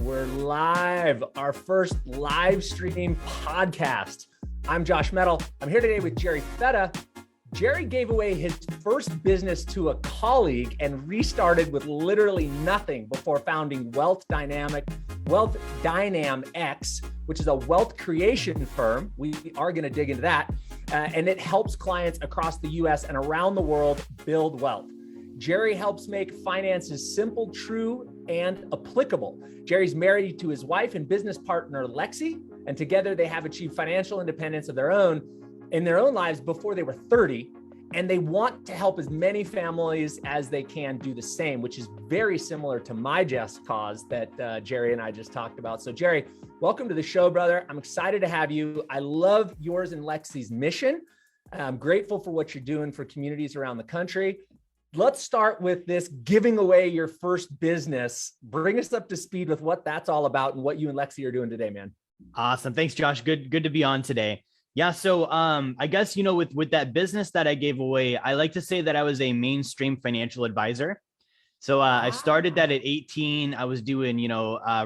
We're live, our first live stream podcast. I'm Josh Mettle. I'm here today with Jerry Fetta. Jerry gave away his first business to a colleague and restarted with literally nothing before founding Wealth DynamX, which is a wealth creation firm. We are going to dig into that. And it helps clients across the US and around the world build wealth. Jerry helps make finances simple, true, and applicable. Jerry's married to his wife and business partner, Lexi, and together they have achieved financial independence of their own in their own lives before they were 30. And they want to help as many families as they can do the same, which is very similar to my just cause that Jerry and I just talked about. So Jerry, welcome to the show, brother. I'm excited to have you. I love yours and Lexi's mission. I'm grateful for what you're doing for communities around the country. Let's start with this giving away your first business. Bring us up to speed with what that's all about and what you and Lexi are doing today, man. Awesome. Thanks, Josh. Good to be on today. Yeah. So I guess, with that business that I gave away, I like to say that I was a mainstream financial advisor. So I started that at 18. I was doing,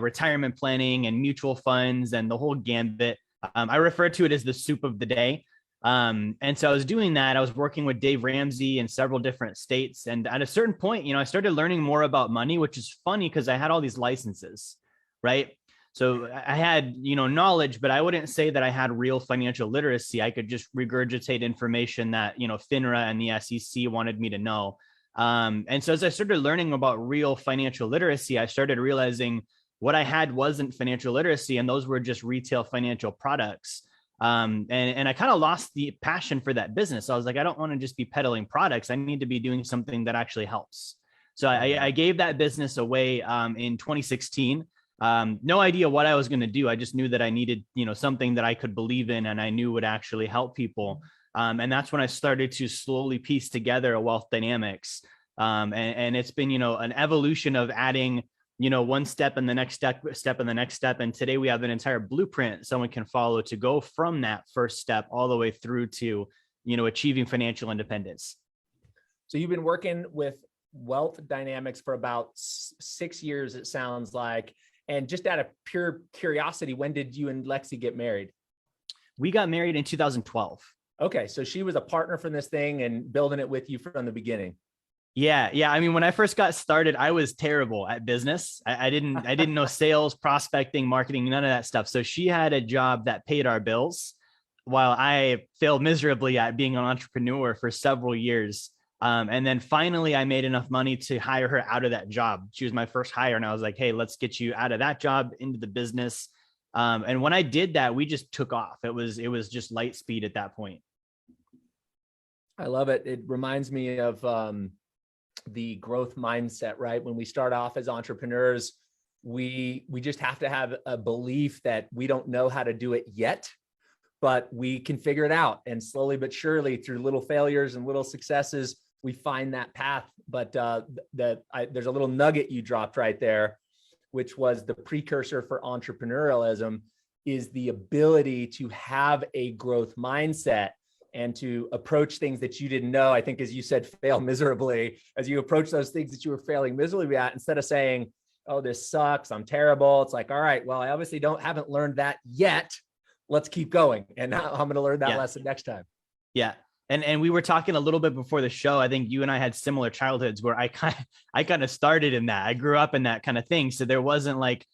retirement planning and mutual funds and the whole gambit. I refer to it as the soup of the day. And so I was doing that. I was working with Dave Ramsey in several different states. And at a certain point, I started learning more about money, which is funny because I had all these licenses, right? So I had, knowledge, but I wouldn't say that I had real financial literacy. I could just regurgitate information that, FINRA and the SEC wanted me to know. And so as I started learning about real financial literacy, I started realizing what I had wasn't financial literacy, and those were just retail financial products. And I kind of lost the passion for that business. So I was like, I don't want to just be peddling products. I need to be doing something that actually helps. So I gave that business away in 2016. No idea what I was going to do. I just knew that I needed, something that I could believe in and I knew would actually help people. And that's when I started to slowly piece together a Wealth DynamX. And it's been, an evolution of adding one step and the next step and the next step. And today we have an entire blueprint someone can follow to go from that first step all the way through to, achieving financial independence. So you've been working with Wealth DynamX for about 6 years, it sounds like. And just out of pure curiosity, when did you and Lexi get married? We got married in 2012. Okay. So she was a partner for this thing and building it with you from the beginning. Yeah. I mean, when I first got started, I was terrible at business. I didn't know sales, prospecting, marketing, none of that stuff. So she had a job that paid our bills while I failed miserably at being an entrepreneur for several years. And then finally I made enough money to hire her out of that job. She was my first hire. And I was like, hey, let's get you out of that job into the business. And when I did that, we just took off. It was just light speed at that point. I love it. It reminds me of, the growth mindset, right? When we start off as entrepreneurs, we just have to have a belief that we don't know how to do it yet, but we can figure it out. And slowly but surely, through little failures and little successes, we find that path. But there's a little nugget you dropped right there, which was the precursor for entrepreneurialism, is the ability to have a growth mindset and to approach things that you didn't know. I think, as you said, fail miserably. As you approach those things that you were failing miserably at, instead of saying, oh, this sucks, I'm terrible. It's like, all right, well, I obviously haven't learned that yet. Let's keep going. And now I'm going to learn that lesson next time. Yeah. And we were talking a little bit before the show. I think you and I had similar childhoods where I kind of started in that. I grew up in that kind of thing. So there wasn't like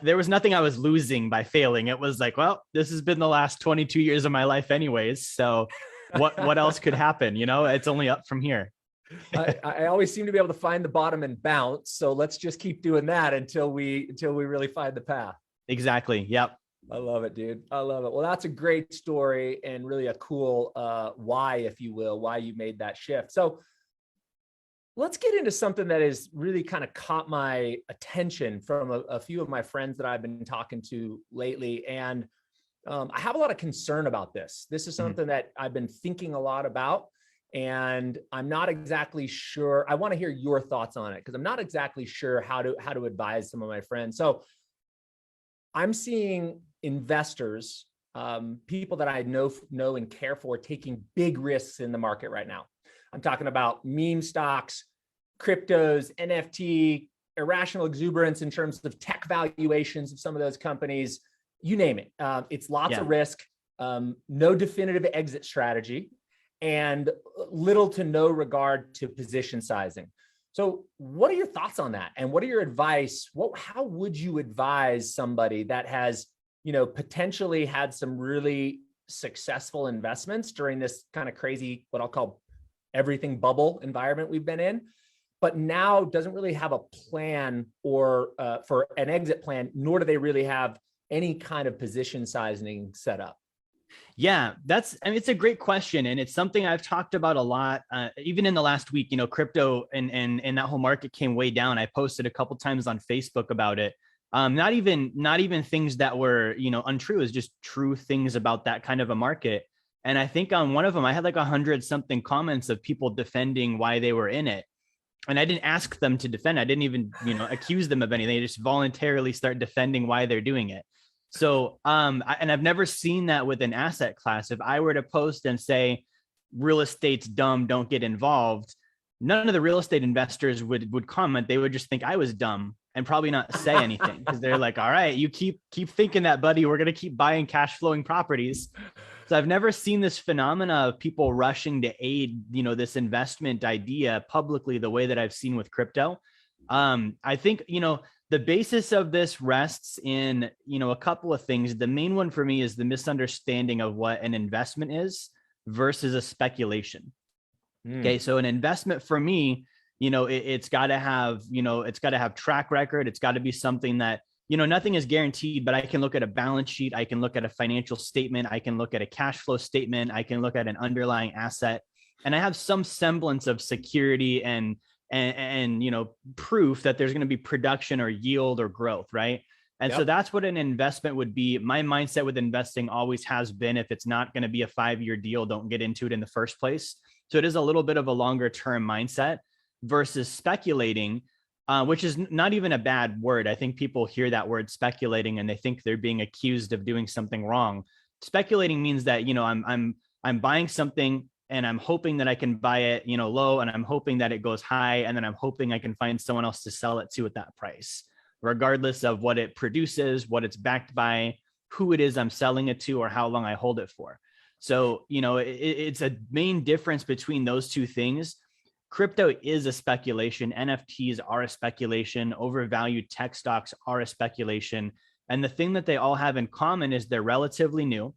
there was nothing I was losing by failing. It was like, well, this has been the last 22 years of my life anyways. So what else could happen? It's only up from here. I always seem to be able to find the bottom and bounce. So let's just keep doing that until we really find the path. Exactly. Yep. I love it, dude. I love it. Well, that's a great story and really a cool why, if you will, why you made that shift. So let's get into something that has really kind of caught my attention from a few of my friends that I've been talking to lately. And I have a lot of concern about this. This is something that I've been thinking a lot about, and I'm not exactly sure. I want to hear your thoughts on it because I'm not exactly sure how to advise some of my friends. So I'm seeing investors, people that I know and care for, taking big risks in the market right now. I'm talking about meme stocks, cryptos, NFT, irrational exuberance in terms of tech valuations of some of those companies, you name it. It's lots of risk, no definitive exit strategy, and little to no regard to position sizing. So what are your thoughts on that? And what are your advice? How would you advise somebody that has, potentially had some really successful investments during this kind of crazy, what I'll call everything bubble environment we've been in, but now doesn't really have a plan or for an exit plan, nor do they really have any kind of position sizing set up? Yeah, it's a great question. And it's something I've talked about a lot, even in the last week. Crypto and that whole market came way down. I posted a couple times on Facebook about it. Not even things that were, untrue, is just true things about that kind of a market. And I think on one of them, I had like 100 something comments of people defending why they were in it. And I didn't ask them to defend. I didn't even, accuse them of anything. They just voluntarily start defending why they're doing it. So, and I've never seen that with an asset class. If I were to post and say, real estate's dumb, don't get involved, none of the real estate investors would comment. They would just think I was dumb and probably not say anything, because they're like, all right, you keep thinking that, buddy, we're going to keep buying cash flowing properties. So I've never seen this phenomena of people rushing to aid, this investment idea publicly the way that I've seen with crypto. I think, the basis of this rests in, a couple of things. The main one for me is the misunderstanding of what an investment is versus a speculation. Okay. So an investment for me, it's got to have track record. It's got to be something that, nothing is guaranteed, but I can look at a balance sheet. I can look at a financial statement. I can look at a cash flow statement. I can look at an underlying asset, and I have some semblance of security and proof that there's going to be production or yield or growth. Right. And so that's what an investment would be. My mindset with investing always has been, if it's not going to be a 5-year deal, don't get into it in the first place. So it is a little bit of a longer term mindset versus speculating, which is not even a bad word. I think people hear that word speculating and they think they're being accused of doing something wrong. Speculating means that, I'm buying something and I'm hoping that I can buy it, low, and I'm hoping that it goes high. And then I'm hoping I can find someone else to sell it to at that price, regardless of what it produces, what it's backed by, who it is I'm selling it to, or how long I hold it for. So, it's a main difference between those two things. Crypto is a speculation. NFTs are a speculation. Overvalued tech stocks are a speculation. And the thing that they all have in common is they're relatively new.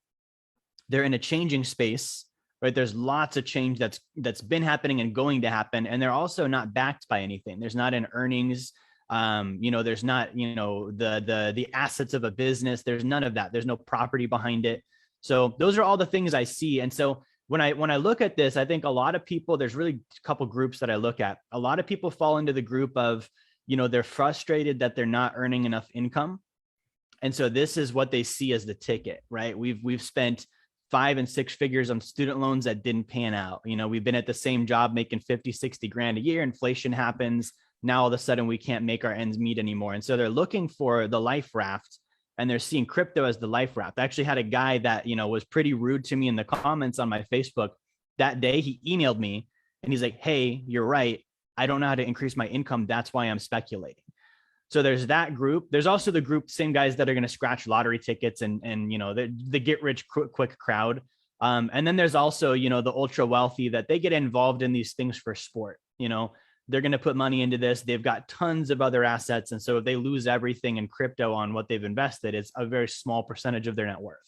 They're in a changing space. Right. There's lots of change that's been happening and going to happen. And they're also not backed by anything. There's not an earnings. There's not, the assets of a business. There's none of that. There's no property behind it. So those are all the things I see. And so when I look at this, I think a lot of people, there's really a couple groups that I look at. A lot of people fall into the group of, they're frustrated that they're not earning enough income. And so this is what they see as the ticket, right? We've spent 5 and 6 figures on student loans that didn't pan out. We've been at the same job making 50, 60 grand a year. Inflation happens. Now all of a sudden we can't make our ends meet anymore. And so they're looking for the life raft, and they're seeing crypto as the life raft. I actually had a guy that, was pretty rude to me in the comments on my Facebook that day. He emailed me and he's like, hey, you're right. I don't know how to increase my income. That's why I'm speculating. So there's that group. There's also the group, same guys that are going to scratch lottery tickets and the get rich quick crowd. And then there's also, the ultra wealthy that they get involved in these things for sport. They're going to put money into this. They've got tons of other assets. And so if they lose everything in crypto on what they've invested, it's a very small percentage of their net worth.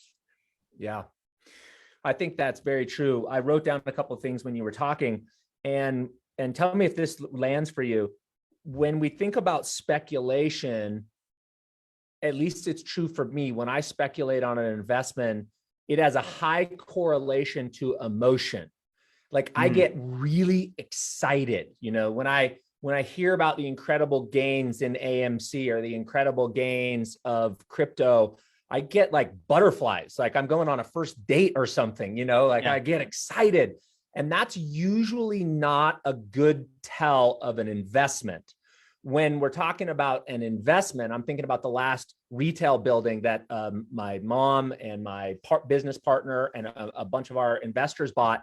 Yeah, I think that's very true. I wrote down a couple of things when you were talking, and tell me if this lands for you. When we think about speculation, at least it's true for me. When I speculate on an investment, it has a high correlation to emotion. Like I get really excited, when I hear about the incredible gains in AMC or the incredible gains of crypto, I get like butterflies, like I'm going on a first date or something, I get excited. And that's usually not a good tell of an investment. When we're talking about an investment, I'm thinking about the last retail building that my mom and my business partner and a bunch of our investors bought.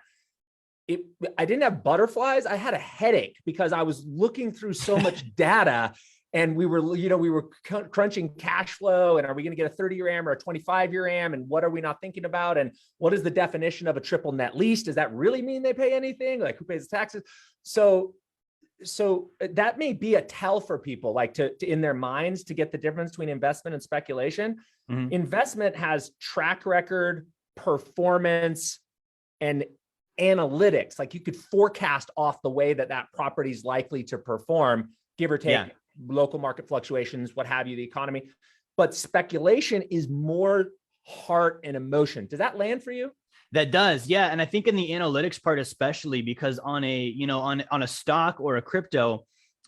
I didn't have butterflies. I had a headache because I was looking through so much data And we were, we were crunching cash flow, and are we going to get a 30-year AM or a 25-year AM? And what are we not thinking about? And what is the definition of a triple net lease? Does that really mean they pay anything? Like, who pays the taxes? So that may be a tell for people, like to in their minds, to get the difference between investment and speculation. Mm-hmm. Investment has track record, performance, and analytics. Like, you could forecast off the way that property is likely to perform, give or take local market fluctuations, what have you, the economy. But speculation is more heart and emotion. Does that land for you? That does. Yeah. And I think in the analytics part, especially because on a stock or a crypto,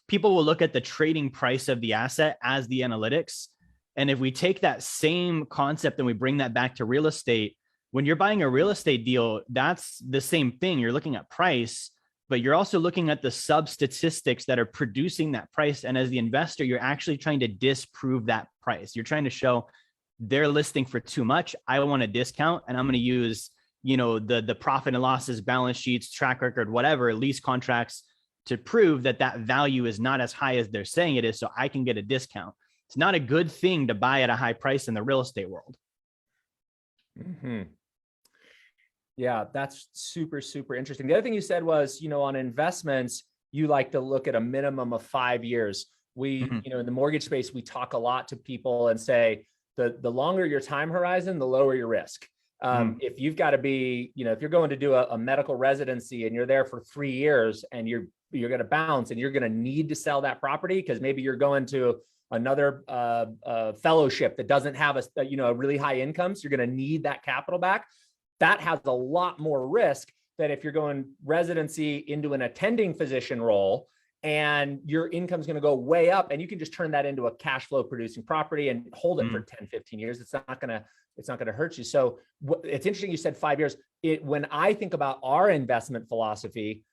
people will look at the trading price of the asset as the analytics. And if we take that same concept and we bring that back to real estate, when you're buying a real estate deal, that's the same thing. You're looking at price, but you're also looking at the sub statistics that are producing that price. And as the investor, you're actually trying to disprove that price. You're trying to show they're listing for too much. I want a discount, and I'm going to use, the profit and losses, balance sheets, track record, whatever, lease contracts to prove that value is not as high as they're saying it is, so I can get a discount. It's not a good thing to buy at a high price in the real estate world. Mm-hmm. Yeah, that's super, super interesting. The other thing you said was, on investments, you like to look at a minimum of 5 years. We, in the mortgage space, we talk a lot to people and say, the longer your time horizon, the lower your risk. If you've got to be, if you're going to do a medical residency and you're there for 3 years and you're going to bounce and you're going to need to sell that property because maybe you're going to another fellowship that doesn't have a really high income, so you're going to need that capital back. That has a lot more risk than if you're going residency into an attending physician role and your income is going to go way up, and you can just turn that into a cash flow producing property and hold it for 10, 15 years. It's not going to hurt you. So it's interesting you said 5 years. When I think about our investment philosophy,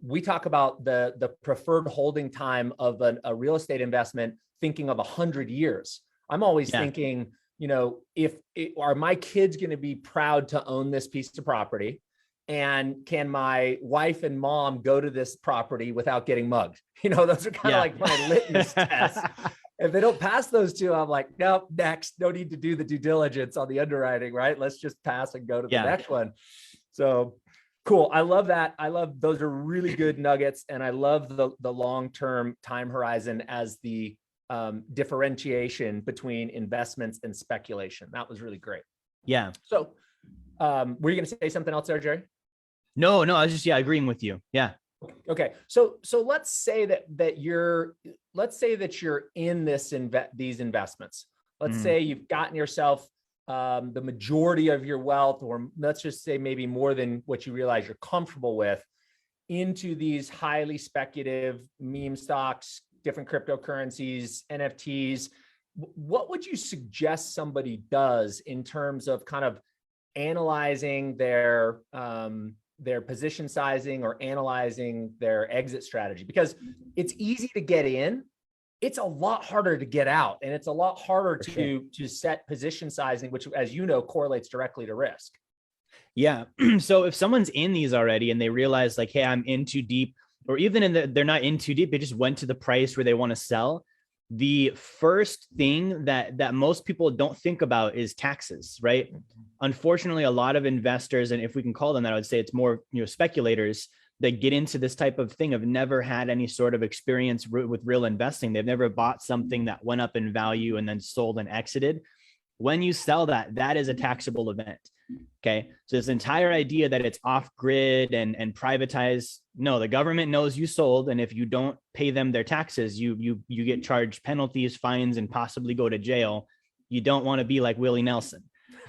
we talk about the preferred holding time of a real estate investment, thinking of 100 years. I'm always thinking, are my kids going to be proud to own this piece of property? And can my wife and mom go to this property without getting mugged? Those are kind of like my litmus tests. If they don't pass those two, I'm like, nope, next. No need to do the due diligence on the underwriting, right? Let's just pass and go to the next one. So cool. I love that. Those are really good nuggets. And I love the long-term time horizon as the differentiation between investments and speculation. That was really great. Yeah. So were you going to say something else there, Jerry? No, I was just, agreeing with you. Yeah. Okay. So let's say that you're in these investments. Let's say you've gotten yourself the majority of your wealth, or let's just say maybe more than what you realize you're comfortable with, into these highly speculative meme stocks, different cryptocurrencies, NFTs. What would you suggest somebody does in terms of kind of analyzing their position sizing or analyzing their exit strategy? Because it's easy to get in, it's a lot harder to get out, and it's a lot harder to set position sizing, which, as you know, correlates directly to risk. Yeah. So if someone's in these already and they realize like, hey, I'm in too deep, or even they're not in too deep, they just went to the price where they want to sell. The first thing that most people don't think about is taxes, right? Unfortunately, a lot of investors, and if we can call them that, I would say it's more, speculators that get into this type of thing have never had any sort of experience with real investing. They've never bought something that went up in value and then sold and exited. When you sell that is a taxable event. Okay. So this entire idea that it's off grid and privatized. No, the government knows you sold. And if you don't pay them their taxes, you get charged penalties, fines, and possibly go to jail. You don't want to be like Willie Nelson,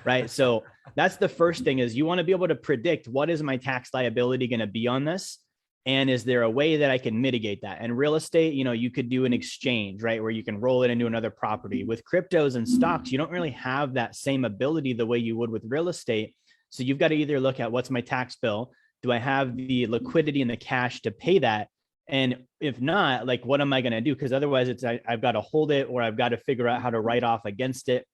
right? So that's the first thing, is you want to be able to predict, what is my tax liability going to be on this? And is there a way that I can mitigate that? And real estate, you could do an exchange, right, where you can roll it into another property. With cryptos and stocks, you don't really have that same ability the way you would with real estate. So you've got to either look at, what's my tax bill? Do I have the liquidity and the cash to pay that? And if not, like, what am I going to do? Because otherwise I've got to hold it, or I've got to figure out how to write off against it.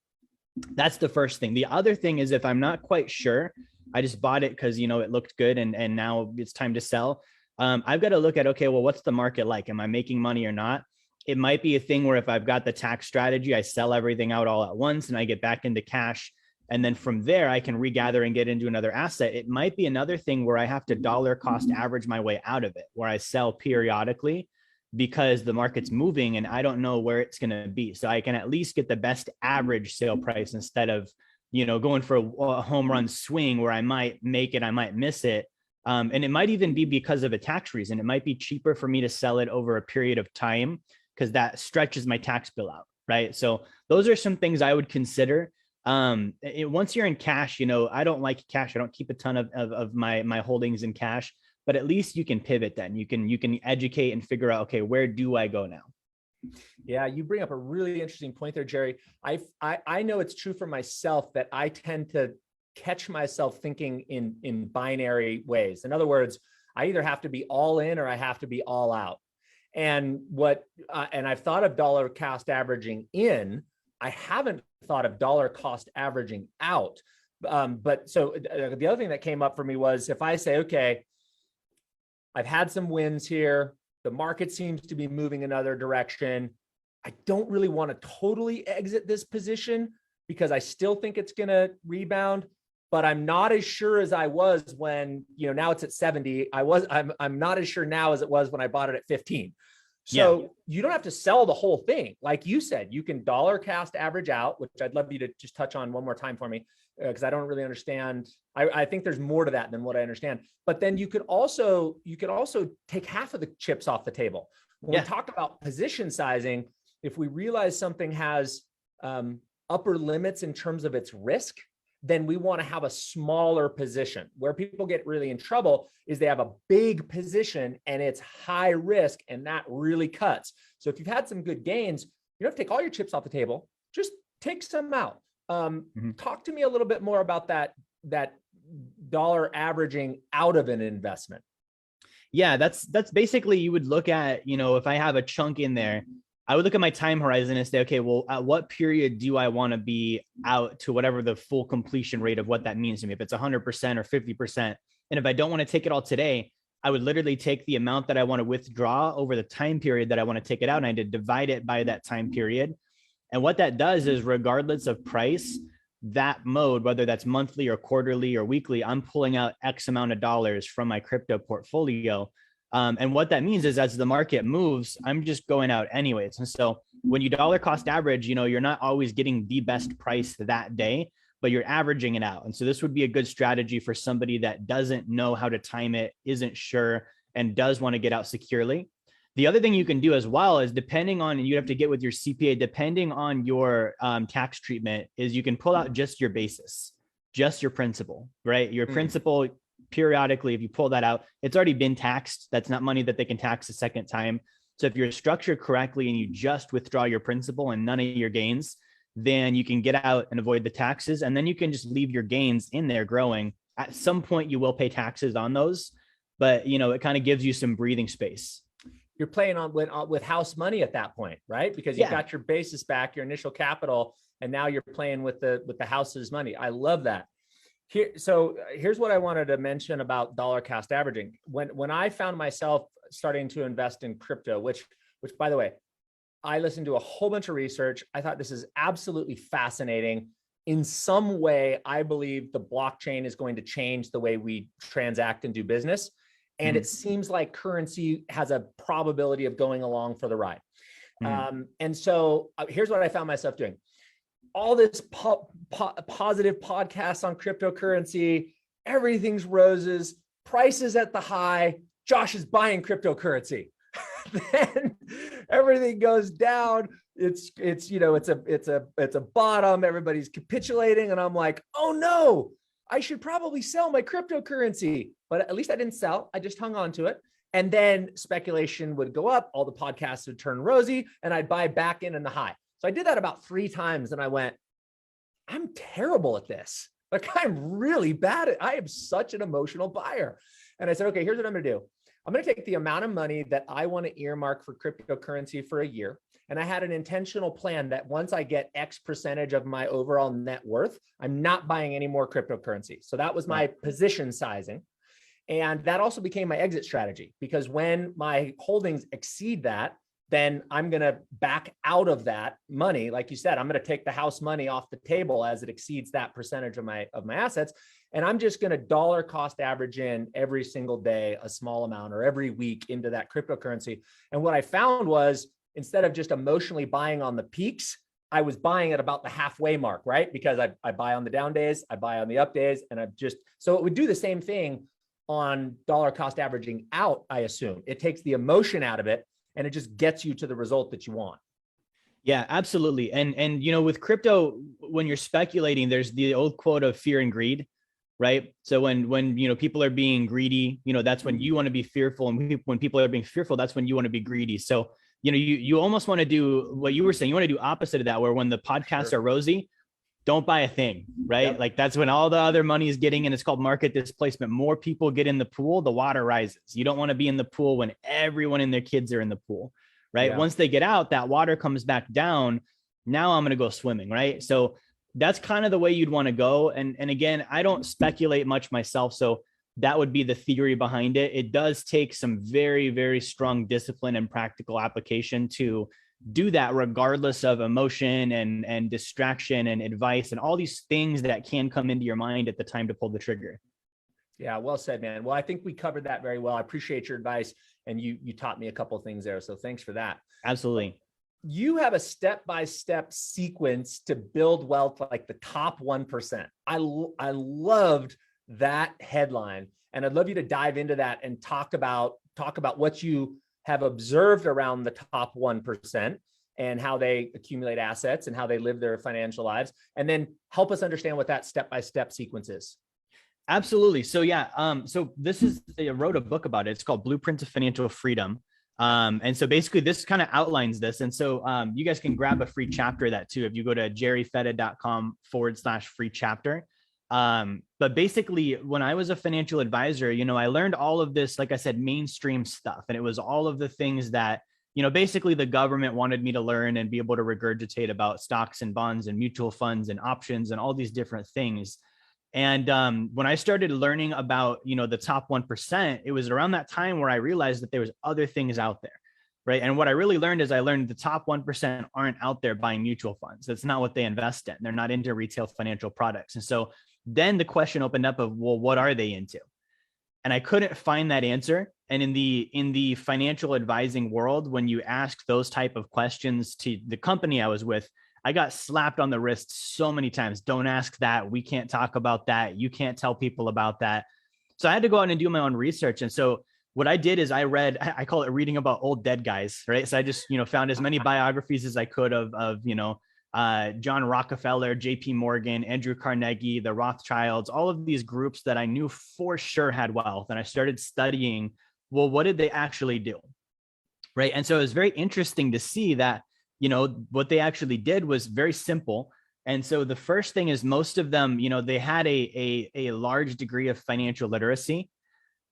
That's the first thing. The other thing is, if I'm not quite sure, I just bought it because, it looked good and now it's time to sell. I've got to look at, okay, well, what's the market like? Am I making money or not? It might be a thing where if I've got the tax strategy, I sell everything out all at once and I get back into cash. And then from there, I can regather and get into another asset. It might be another thing where I have to dollar cost average my way out of it, where I sell periodically because the market's moving and I don't know where it's going to be. So I can at least get the best average sale price instead of, going for a home run swing where I might make it, I might miss it. And it might even be because of a tax reason. It might be cheaper for me to sell it over a period of time because that stretches my tax bill out, right? So those are some things I would consider. Once you're in cash, I don't like cash. I don't keep a ton of my holdings in cash, but at least you can pivot then. You can educate and figure out, okay, where do I go now? Yeah, you bring up a really interesting point there, Jerry. I know it's true for myself that I tend to catch myself thinking in binary ways. In other words, I either have to be all in or I have to be all out. And and I've thought of dollar cost averaging in. I haven't thought of dollar cost averaging out. But so the other thing that came up for me was if I say, okay, I've had some wins here. The market seems to be moving another direction. I don't really want to totally exit this position because I still think it's going to rebound, but I'm not as sure as I was when, now it's at 70. I'm not as sure now as it was when I bought it at 15. So you don't have to sell the whole thing. Like you said, you can dollar cost average out, which I'd love you to just touch on one more time for me, because I don't really understand. I think there's more to that than what I understand. But then you could also take half of the chips off the table. When we talk about position sizing, if we realize something has upper limits in terms of its risk, then we want to have a smaller position. Where people get really in trouble is they have a big position and it's high risk, and that really cuts. So if you've had some good gains, you don't have to take all your chips off the table, just take some out. Talk to me a little bit more about that dollar averaging out of an investment. Yeah, that's basically, you would look at, if I have a chunk in there, I would look at my time horizon and say, okay, well, at what period do I want to be out to whatever the full completion rate of what that means to me? If it's 100% or 50%. And if I don't want to take it all today, I would literally take the amount that I want to withdraw over the time period that I want to take it out, and I did divide it by that time period. And what that does is, regardless of price, that mode, whether that's monthly or quarterly or weekly, I'm pulling out X amount of dollars from my crypto portfolio. And what that means is, as the market moves, I'm just going out anyways. And so when you dollar cost average, you're not always getting the best price that day, but you're averaging it out. And so this would be a good strategy for somebody that doesn't know how to time it, isn't sure, and does want to get out securely. The other thing you can do as well is, depending on, and you have to get with your CPA, depending on your tax treatment, is you can pull out just your basis, just your principal, right? Your principal, periodically, if you pull that out, it's already been taxed. That's not money that they can tax a second time. So if you're structured correctly and you just withdraw your principal and none of your gains, then you can get out and avoid the taxes. And then you can just leave your gains in there growing. At some point, you will pay taxes on those, but it kind of gives you some breathing space. You're playing on with house money at that point, right? Because you've got your basis back, your initial capital, and now you're playing with the house's money. I love that. So here's what I wanted to mention about dollar cost averaging. When I found myself starting to invest in crypto, which by the way, I listened to a whole bunch of research. I thought this is absolutely fascinating. In some way, I believe the blockchain is going to change the way we transact and do business. And it seems like currency has a probability of going along for the ride. And so here's what I found myself doing. All this positive podcasts on cryptocurrency, everything's roses, prices at the high, Josh is buying cryptocurrency. Then everything goes down. It's a bottom. Everybody's capitulating. And I'm like, oh no, I should probably sell my cryptocurrency. But at least I didn't sell. I just hung on to it. And then speculation would go up. All the podcasts would turn rosy and I'd buy back in the high. So I did that about 3 times and I went, I'm terrible at this. Like, I'm really bad at it. I am such an emotional buyer. And I said, okay, here's what I'm going to do. I'm going to take the amount of money that I want to earmark for cryptocurrency for a year. And I had an intentional plan that once I get X percentage of my overall net worth, I'm not buying any more cryptocurrency. So that was my position sizing. And that also became my exit strategy, because when my holdings exceed that, then I'm going to back out of that money. Like you said, I'm going to take the house money off the table as it exceeds that percentage of my assets. And I'm just going to dollar cost average in every single day, a small amount, or every week into that cryptocurrency. And what I found was, instead of just emotionally buying on the peaks, I was buying at about the halfway mark, right? Because I buy on the down days, I buy on the up days, and so it would do the same thing on dollar cost averaging out, I assume. It takes the emotion out of it, and it just gets you to the result that you want. Yeah, absolutely. And with crypto, when you're speculating, there's the old quote of fear and greed, right? So when people are being greedy, that's when you want to be fearful, and when people are being fearful, that's when you want to be greedy. So you almost want to do what you were saying. You want to do opposite of that, where when the podcasts are rosy, don't buy a thing, right? Yep. Like that's when all the other money is getting in. It's called market displacement. More people get in the pool, the water rises. You don't want to be in the pool when everyone and their kids are in the pool, right? Yeah. Once they get out, that water comes back down. Now I'm going to go swimming, right? So that's kind of the way you'd want to go. And again, I don't speculate much myself. So that would be the theory behind it. It does take some very, very strong discipline and practical application to do that, regardless of emotion and distraction and advice and all these things that can come into your mind at the time to pull the trigger. Yeah, well said, man. Well, I think we covered that very well. I appreciate your advice, and you taught me a couple of things there. So thanks for that. Absolutely. You have a step-by-step sequence to build wealth like the top 1%. I loved that headline, and I'd love you to dive into that and talk about what you have observed around the top 1% and how they accumulate assets and how they live their financial lives, and then help us understand what that step-by-step sequence is. Absolutely. So yeah, so I wrote a book about it. It's called Blueprint to Financial Freedom. And so basically this kind of outlines this. And so you guys can grab a free chapter of that too, if you go to jerryfetta.com/free chapter. But basically when I was a financial advisor, I learned all of this, like I said, mainstream stuff. And it was all of the things that, basically the government wanted me to learn and be able to regurgitate about stocks and bonds and mutual funds and options and all these different things. And when I started learning about, the top 1%, it was around that time where I realized that there was other things out there, right? And what I really learned is I learned the top 1% aren't out there buying mutual funds. That's not what they invest in. They're not into retail financial products. And so then the question opened up of, well, what are they into? And I couldn't find that answer. And in the financial advising world, when you ask those type of questions to the company I was with, I got slapped on the wrist so many times. Don't ask that. We can't talk about that. You can't tell people about that. So I had to go out and do my own research. And so what I did is I call it reading about old dead guys, right? So I just, found as many biographies as I could of John Rockefeller, JP Morgan, Andrew Carnegie, the Rothschilds, all of these groups that I knew for sure had wealth. And I started studying, well, what did they actually do? Right. And so it was very interesting to see that, what they actually did was very simple. And so the first thing is most of them, they had a large degree of financial literacy,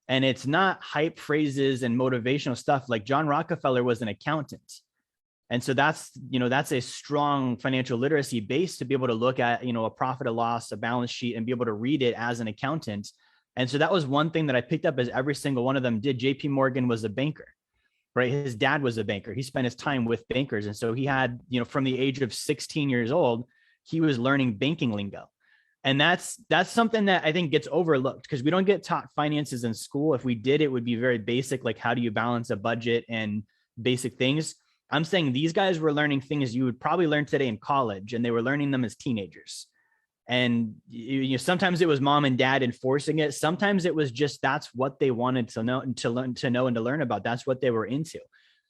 and it's not hype phrases and motivational stuff. Like John Rockefeller was an accountant. And so that's a strong financial literacy base to be able to look at, a profit or loss, a balance sheet, and be able to read it as an accountant. And so that was one thing that I picked up as every single one of them did. JP Morgan was a banker. Right. His dad was a banker. He spent his time with bankers. And so he had, from the age of 16 years old, he was learning banking lingo. And that's something that I think gets overlooked because we don't get taught finances in school. If we did, it would be very basic, like how do you balance a budget and basic things. I'm saying these guys were learning things you would probably learn today in college, and they were learning them as teenagers. And sometimes it was mom and dad enforcing it. Sometimes it was just that's what they wanted to know and to learn about. That's what they were into.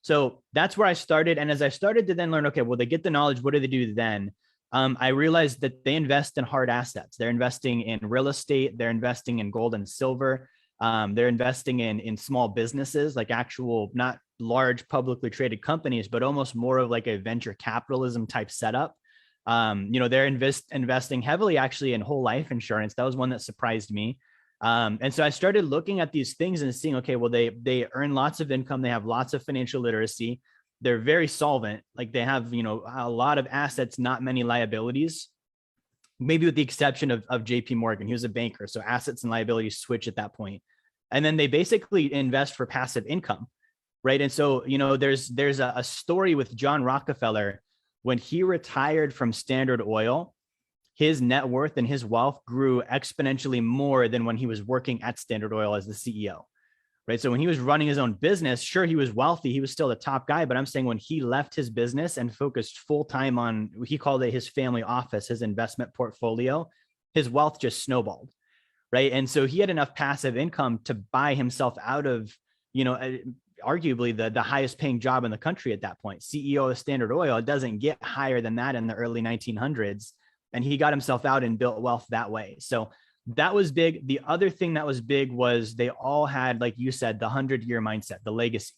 So that's where I started. And as I started to then learn, okay, well, they get the knowledge. What do they do then? I realized that they invest in hard assets. They're investing in real estate. They're investing in gold and silver. They're investing in small businesses, like actual, not large publicly traded companies, but almost more of like a venture capitalism type setup. They're investing heavily actually in whole life insurance. That was one that surprised me. And so I started looking at these things and seeing, okay, well, they earn lots of income. They have lots of financial literacy. They're very solvent. Like they have, a lot of assets, not many liabilities, maybe with the exception of JP Morgan. He was a banker. So assets and liabilities switch at that point. And then they basically invest for passive income. right? And so, there's a story with John Rockefeller. When he retired from Standard Oil, his net worth and his wealth grew exponentially more than when he was working at Standard Oil as the CEO, right? So when he was running his own business, sure, he was wealthy. He was still the top guy. But I'm saying when he left his business and focused full time on, he called it his family office, his investment portfolio, his wealth just snowballed, right? And so he had enough passive income to buy himself out of, arguably the highest paying job in the country at that point. CEO of Standard Oil, it doesn't get higher than that in the early 1900s. And he got himself out and built wealth that way. So that was big. The other thing that was big was they all had, like you said, the 100-year mindset, the legacy,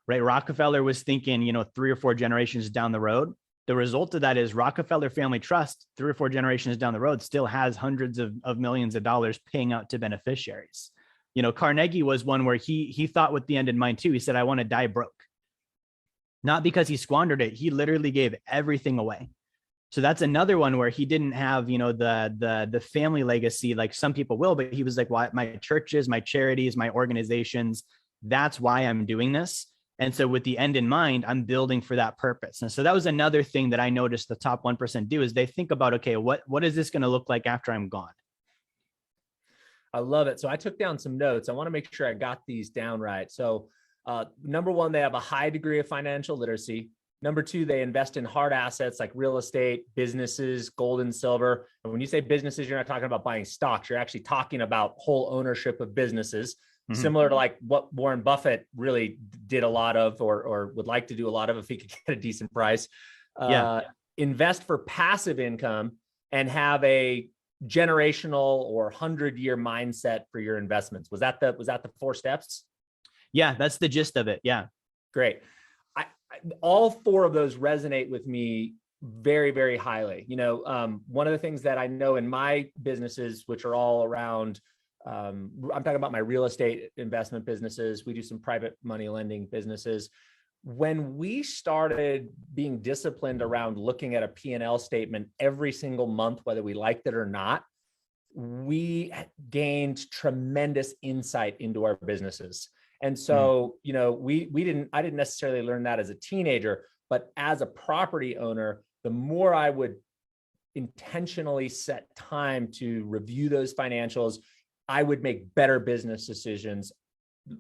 right? Rockefeller was thinking, 3 or 4 generations down the road. The result of that is Rockefeller Family Trust, 3 or 4 generations down the road, still has hundreds of millions of dollars paying out to beneficiaries. Carnegie was one where he thought with the end in mind too. He said, I want to die broke. Not because he squandered it. He literally gave everything away. So that's another one where he didn't have, the family legacy like some people will, but he was like, well, my churches, my charities, my organizations, that's why I'm doing this. And so with the end in mind, I'm building for that purpose. And so that was another thing that I noticed the top 1% do is they think about, okay, what is this going to look like after I'm gone? I love it. So I took down some notes. I want to make sure I got these down right. So number one, they have a high degree of financial literacy. Number two, they invest in hard assets like real estate, businesses, gold and silver. And when you say businesses, you're not talking about buying stocks. You're actually talking about whole ownership of businesses, similar to like what Warren Buffett really did a lot of, or would like to do a lot of if he could get a decent price. Invest for passive income and have a generational or 100-year mindset for your investments. Was that the 4 steps? Yeah, that's the gist of it. Yeah. Great. All 4 of those resonate with me very, very highly. One of the things that I know in my businesses, which are all around, I'm talking about my real estate investment businesses. We do some private money lending businesses. When we started being disciplined around looking at a P&L statement every single month, whether we liked it or not, we gained tremendous insight into our businesses. And so, I didn't necessarily learn that as a teenager, but as a property owner, the more I would intentionally set time to review those financials, I would make better business decisions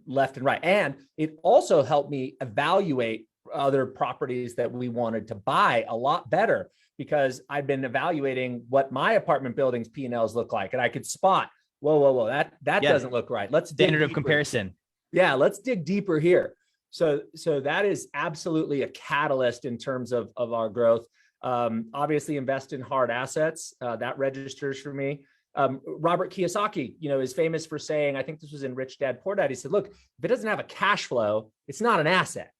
left and right. And it also helped me evaluate other properties that we wanted to buy a lot better, because I've been evaluating what my apartment building's P&Ls look like. And I could spot, whoa, that doesn't look right. Let's standard of comparison. Yeah, let's dig deeper here. So that is absolutely a catalyst in terms of our growth. Obviously, invest in hard assets. That registers for me. Robert Kiyosaki, is famous for saying, I think this was in Rich Dad Poor Dad. He said, look, if it doesn't have a cash flow, it's not an asset.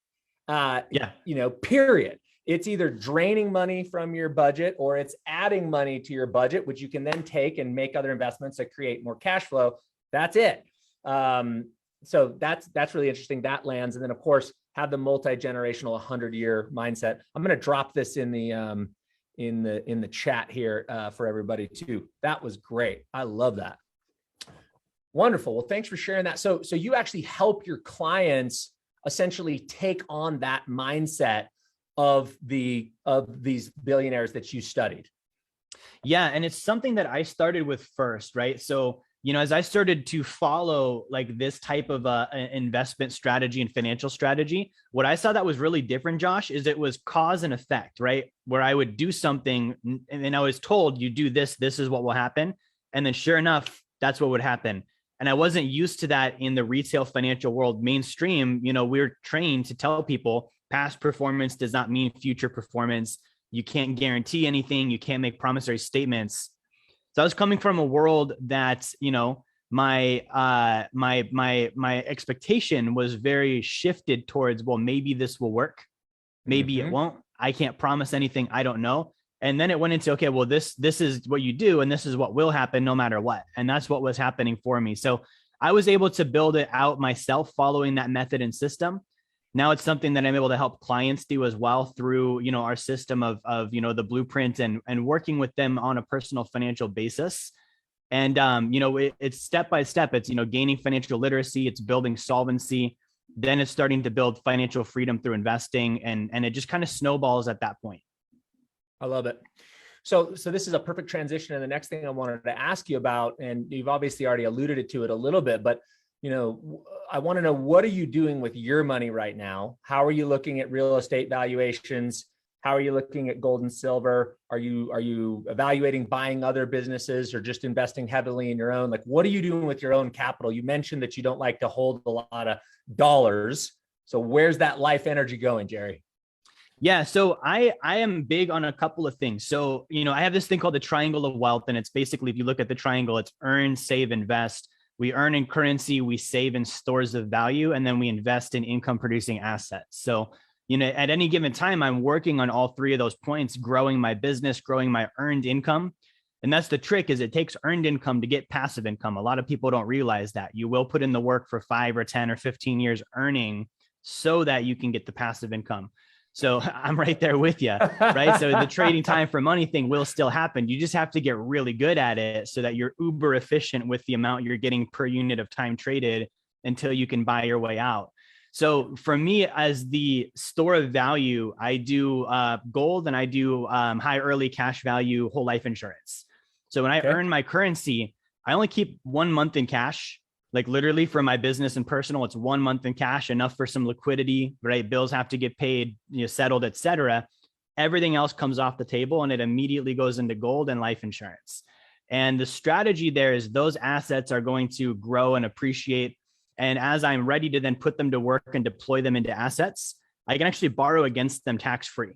Period. It's either draining money from your budget or it's adding money to your budget, which you can then take and make other investments that create more cash flow. That's it. So that's really interesting. That lands. And then of course, have the multi-generational 100-year mindset. I'm going to drop this in the chat here for everybody too. That was great. I love that. Wonderful. Well, thanks for sharing that. So you actually help your clients essentially take on that mindset of these billionaires that you studied. Yeah. And it's something that I started with first, right? So, as I started to follow like this type of investment strategy and financial strategy, what I saw that was really different, Josh, is it was cause and effect, right? Where I would do something and then I was told, you do this, this is what will happen. And then sure enough, that's what would happen. And I wasn't used to that in the retail financial world mainstream. We're trained to tell people past performance does not mean future performance. You can't guarantee anything. You can't make promissory statements. So I was coming from a world that, my expectation was very shifted towards, well, maybe this will work. Maybe it won't. I can't promise anything. I don't know. And then it went into, okay, well, this is what you do. And this is what will happen no matter what. And that's what was happening for me. So I was able to build it out myself following that method and system. Now it's something that I'm able to help clients do as well through, our system of the blueprint and working with them on a personal financial basis. And, it's step by step. It's, gaining financial literacy. It's building solvency. Then it's starting to build financial freedom through investing, and it just kind of snowballs at that point. I love it. So this is a perfect transition. And the next thing I wanted to ask you about, and you've obviously already alluded to it a little bit, but I want to know, what are you doing with your money right now? How are you looking at real estate valuations? How are you looking at gold and silver? Are you evaluating buying other businesses or just investing heavily in your own? Like, what are you doing with your own capital? You mentioned that you don't like to hold a lot of dollars. So where's that life energy going, Jerry? Yeah, so I am big on a couple of things. So, I have this thing called the triangle of wealth, and it's basically, if you look at the triangle, it's earn, save, invest. We earn in currency, we save in stores of value, and then we invest in income producing assets. So, at any given time, I'm working on all three of those points, growing my business, growing my earned income. And that's the trick, is it takes earned income to get passive income. A lot of people don't realize that. You will put in the work for 5 or 10 or 15 years earning so that you can get the passive income. So I'm right there with you, right? So the trading time for money thing will still happen. You just have to get really good at it so that you're uber efficient with the amount you're getting per unit of time traded until you can buy your way out. So for me, as the store of value, I do gold, and I do high early cash value whole life insurance. So when I earn my currency, I only keep 1 month in cash. Like, literally, for my business and personal, it's 1 month in cash, enough for some liquidity, right? Bills have to get paid, settled, etc. Everything else comes off the table, and it immediately goes into gold and life insurance. And the strategy there is those assets are going to grow and appreciate. And as I'm ready to then put them to work and deploy them into assets, I can actually borrow against them tax-free.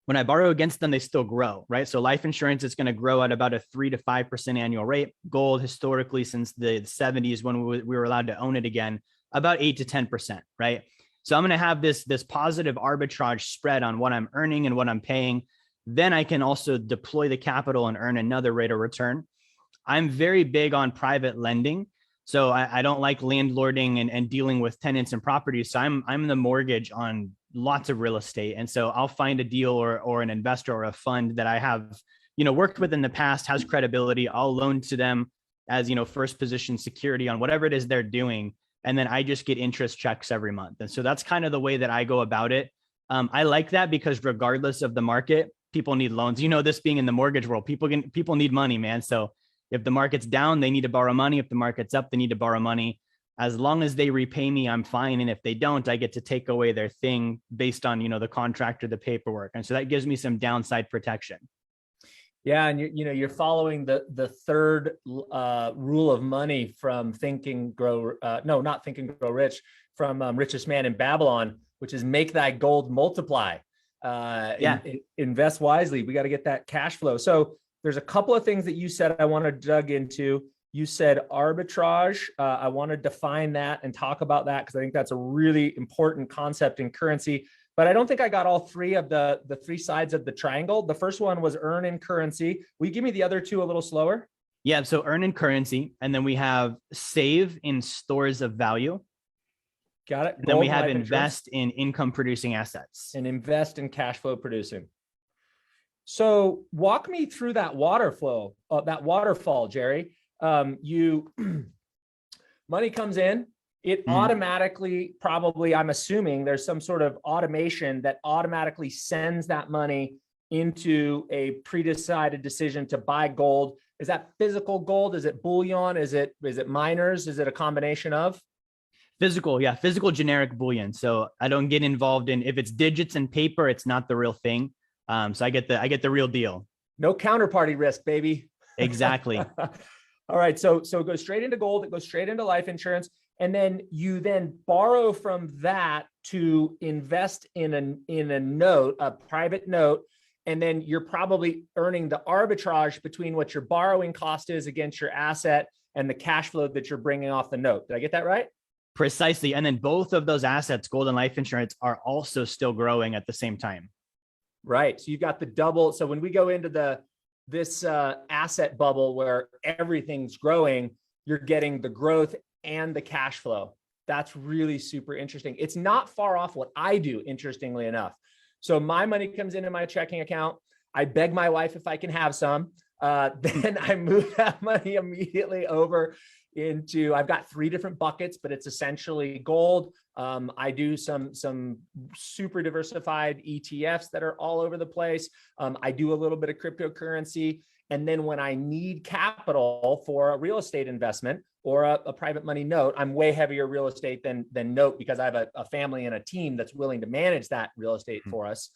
When I borrow against them, they still grow, right? So life insurance is going to grow at about a 3 to 5% annual rate. Gold, historically, since the 70s, when we were allowed to own it again, about 8 to 10%, right? So I'm going to have this positive arbitrage spread on what I'm earning and what I'm paying. Then I can also deploy the capital and earn another rate of return. I'm very big on private lending. So I don't like landlording and dealing with tenants and properties. So I'm the mortgage on lots of real estate. And so I'll find a deal or an investor or a fund that I have, worked with in the past, has credibility. I'll loan to them as, first position security on whatever it is they're doing. And then I just get interest checks every month. And so that's kind of the way that I go about it. I like that because regardless of the market, people need loans. This being in the mortgage world, people need money, man. So if the market's down, they need to borrow money. If the market's up, they need to borrow money. As long as they repay me, I'm fine. And if they don't, I get to take away their thing based on, the contract or the paperwork. And so that gives me some downside protection. Yeah. And you're following the third rule of money from Think and Grow, not Think and Grow Rich, from Richest Man in Babylon, which is make thy gold multiply. Invest wisely. We got to get that cash flow. So there's a couple of things that you said I want to dig into. You said arbitrage. I want to define that and talk about that because I think that's a really important concept in currency. But I don't think I got all three of the three sides of the triangle. The first one was earn in currency. Will you give me the other two a little slower? Yeah. So earn in currency. And then we have save in stores of value. Got it. And then we have invest in income producing assets. And invest in cash flow producing. So walk me through that waterfall, Jerry. Money comes in, it automatically, probably, I'm assuming there's some sort of automation that automatically sends that money into a pre-decided decision to buy gold. Is that physical gold? Is it bullion? Is it miners? Is it a combination of? Physical, yeah, physical generic bullion. So I don't get involved in, if it's digits and paper, it's not the real thing. So I get the real deal. No counterparty risk, baby. Exactly. All right. So it goes straight into gold. It goes straight into life insurance. And then you then borrow from that to invest in a note, a private note. And then you're probably earning the arbitrage between what your borrowing cost is against your asset and the cash flow that you're bringing off the note. Did I get that right? Precisely. And then both of those assets, gold and life insurance, are also still growing at the same time. Right. So you've got the double. So when we go into this asset bubble where everything's growing, you're getting the growth and the cash flow. That's really super interesting. It's not far off what I do, interestingly enough. So my money comes into my checking account. I beg my wife if I can have some. Then I move that money immediately over into, I've got 3 different buckets, but it's essentially gold. I do some super diversified ETFs that are all over the place. I do a little bit of cryptocurrency. And then when I need capital for a real estate investment or a private money note, I'm way heavier real estate than note, because I have a family and a team that's willing to manage that real estate for us.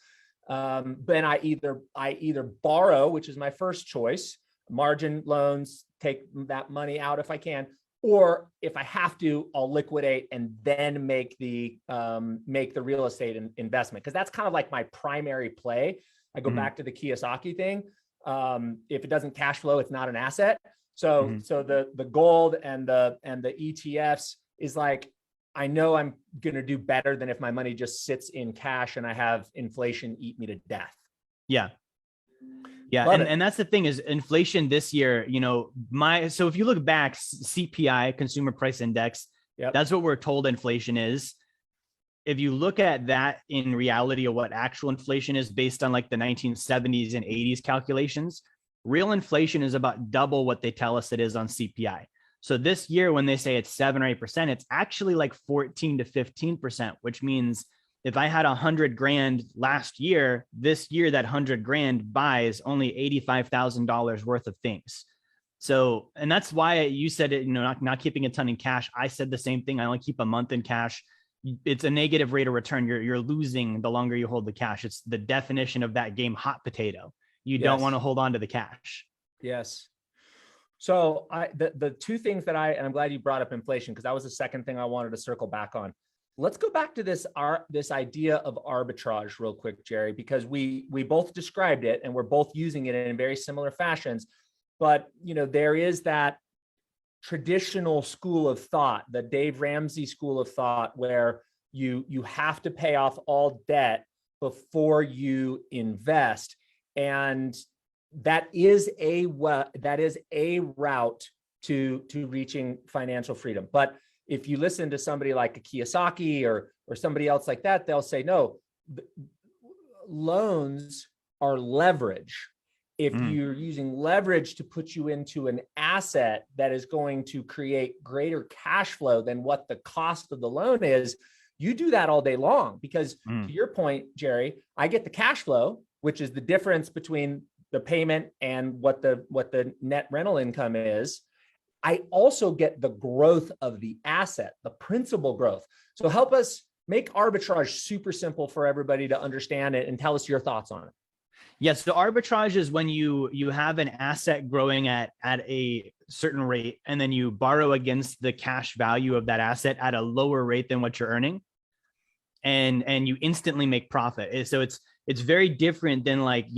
Then I either borrow, which is my first choice, margin loans, take that money out if I can, or if I have to, I'll liquidate and then make the real estate investment, because that's kind of like my primary play. I go back to the Kiyosaki thing. If it doesn't cash flow, it's not an asset. So the gold and the ETFs is like, I know I'm going to do better than if my money just sits in cash and I have inflation eat me to death. Yeah. Yeah. And that's the thing is inflation this year, so if you look back, CPI, Consumer Price Index, that's what we're told inflation is. If you look at that in reality of what actual inflation is based on like the 1970s and 80s calculations, real inflation is about double what they tell us it is on CPI. So this year, when they say it's 7 or 8%, it's actually like 14 to 15%, which means if I had $100,000 last year, this year, that $100,000 buys only $85,000 worth of things. So, and that's why you said it, not keeping a ton in cash. I said the same thing. I only keep a month in cash. It's a negative rate of return. You're losing the longer you hold the cash. It's the definition of that game, hot potato. You don't want to hold on to the cash. Yes. So the 2 things that and I'm glad you brought up inflation, because that was the second thing I wanted to circle back on. Let's go back to this idea of arbitrage real quick, Jerry, because we both described it and we're both using it in very similar fashions. But, there is that traditional school of thought, the Dave Ramsey school of thought, where you have to pay off all debt before you invest. And that is a route to reaching financial freedom. But if you listen to somebody like a Kiyosaki or somebody else like that, they'll say, no, loans are leverage. If you're using leverage to put you into an asset that is going to create greater cash flow than what the cost of the loan is, you do that all day long. Because to your point, Jerry, I get the cash flow, which is the difference between the payment and what the net rental income is. I also get the growth of the asset, the principal growth. So help us make arbitrage super simple for everybody to understand it, and tell us your thoughts on it. Yes. So arbitrage is when you have an asset growing at a certain rate, and then you borrow against the cash value of that asset at a lower rate than what you're earning. And you instantly make profit. So it's very different than like,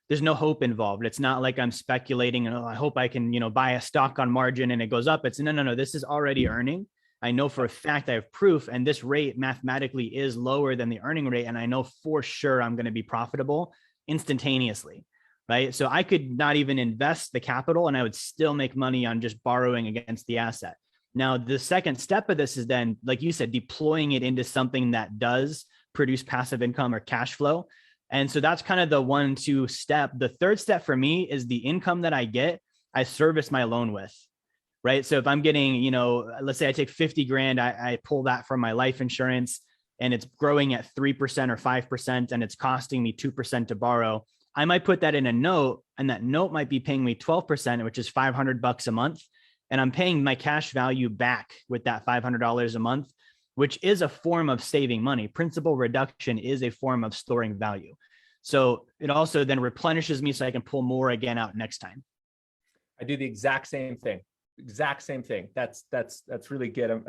there's no hope involved. It's not like I'm speculating and I hope I can, buy a stock on margin and it goes up. It's no, this is already earning. I know for a fact I have proof, and this rate mathematically is lower than the earning rate. And I know for sure I'm going to be profitable instantaneously, right? So I could not even invest the capital and I would still make money on just borrowing against the asset. Now, the second step of this is then, like you said, deploying it into something that does produce passive income or cash flow. And so that's kind of the 1-2 step. The third step for me is the income that I get, I service my loan with, right? So if I'm getting, let's say I take 50 grand, I pull that from my life insurance and it's growing at 3% or 5% and it's costing me 2% to borrow. I might put that in a note, and that note might be paying me 12%, which is $500 a month. And I'm paying my cash value back with that $500 a month, which is a form of saving money. Principal reduction is a form of storing value. So it also then replenishes me so I can pull more again out next time. I do the exact same thing. That's really good.